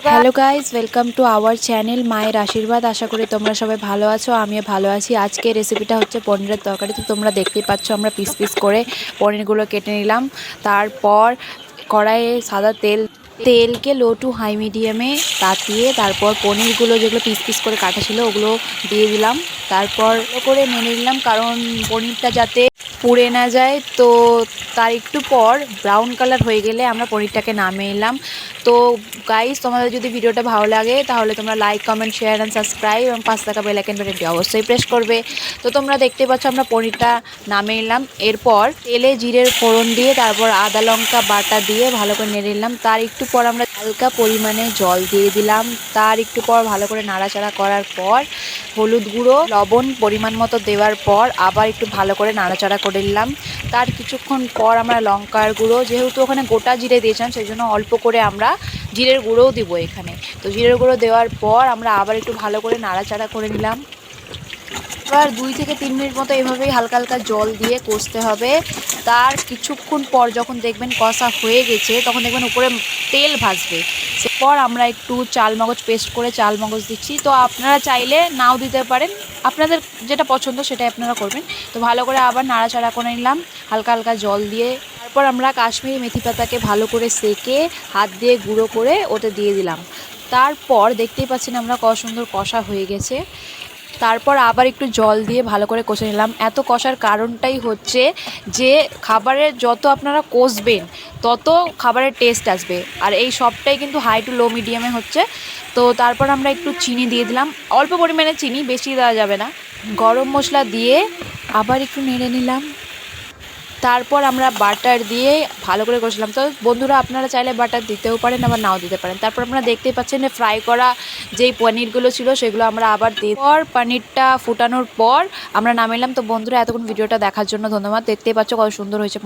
Hello guys, welcome to our channel মায়ের আশীর্বাদ। আশা করি তোমরা সবাই ভালো আছো, আমিও ভালো আছি। আজকে রেসিপিটা হচ্ছে পনিরের তরকারি। তো তোমরা দেখতেই পাচ্ছ আমরা পিস পিস করে পনিরগুলো কেটে নিলাম। তারপর কড়াইয়ে সাদা তেলকে লো টু হাই মিডিয়ামে তাতিয়ে তারপর পনিরগুলো যেগুলো পিস পিস করে কাটা ছিল ওগুলো দিয়ে দিলাম। তারপর করে নেড়ে নিলাম, কারণ পনিরটা যাতে পুড়ে না যায়। তো তার একটু পর ব্রাউন কালার হয়ে গেলে আমরা পনিরটাকে নামিয়ে নিলাম। তো গাইস, তোমাদের যদি ভিডিওটা ভালো লাগে তাহলে তোমরা like, comment, share and subscribe এবং পাশে থাকা বেল আইকন বাটনটি অবশ্যই প্রেস করবে। তো তোমরা দেখতে পাচ্ছ আমরা পনিরটা নামিয়ে নিলাম। এরপর তেলে জিরের ফোড়ন দিয়ে তারপর আদা লঙ্কা বাটা দিয়ে ভালো করে নেড়ে নিলাম। তার একটু পর আমরা হালকা পরিমাণে জল দিয়ে দিলাম। তার একটু পর ভালো করে নাড়াচাড়া করার পর হলুদ গুঁড়ো, লবণ পরিমাণ মতো দেওয়ার পর আবার একটু ভালো করে নাড়াচাড়া করে নিলাম। তার কিছুক্ষণ পর আমরা লঙ্কার গুঁড়ো, যেহেতু ওখানে গোটা জিরে দিয়েছিলাম সেই জন্য অল্প করে আমরা জিরের গুঁড়োও দিব এখানে। তো জিরের গুঁড়ো দেওয়ার পর আমরা আবার একটু ভালো করে নাড়াচাড়া করে নিলাম। এবার 2 থেকে 3 মিনিট মতো এভাবেই হালকা হালকা জল দিয়ে কষতে হবে। তার কিছুক্ষণ পর যখন দেখবেন কষা হয়ে গেছে তখন দেখবেন উপরে তেল ভাসবে। এরপর আমরা একটু চালমগজ পেস্ট করে চালমগজ দিচ্ছি। তো আপনারা চাইলে নাও দিতে পারেন, আপনাদের যেটা পছন্দ সেটাই আপনারা করবেন। তো ভালো করে আবার নাড়াচাড়া করে নিলাম হালকা হালকা জল দিয়ে। তারপর আমরা কাশ্মীরি মেথি পাতাকে ভালো করে সেকে হাত দিয়ে গুঁড়ো করে ওতে দিয়ে দিলাম। তারপর দেখতেই পাচ্ছেন আমরা কত সুন্দর কষা হয়ে গেছে। তারপর আবার একটু জল দিয়ে ভালো করে কষে নিলাম। এত কষার কারণটাই হচ্ছে যে খাবারের যত আপনারা কষবেন তত খাবারের টেস্ট আসবে, আর এই সবটাই কিন্তু হাই টু লো মিডিয়ামে হচ্ছে। তো তারপর আমরা একটু চিনি দিয়ে দিলাম, অল্প পরিমাণে চিনি, বেশি দেওয়া যাবে না। গরম মশলা দিয়ে আবার একটু নেড়ে নিলাম। তারপর আমরা বাটার দিয়ে ভালো করে কষলাম। তো বন্ধুরা, আপনারা চাইলে বাটার দিতেও পারেন আবার নাও দিতে পারেন। তারপর আপনারা দেখতেই পাচ্ছেন যে ফ্রাই করা যেই পনিরগুলো ছিল সেগুলো আমরা আবার দিয়ে পর পনিরটা ফুটানোর পর আমরা নামালাম। তো বন্ধুরা, এতক্ষণ ভিডিওটা দেখার জন্য ধন্যবাদ। দেখতেই পাচ্ছ কত সুন্দর হয়েছে।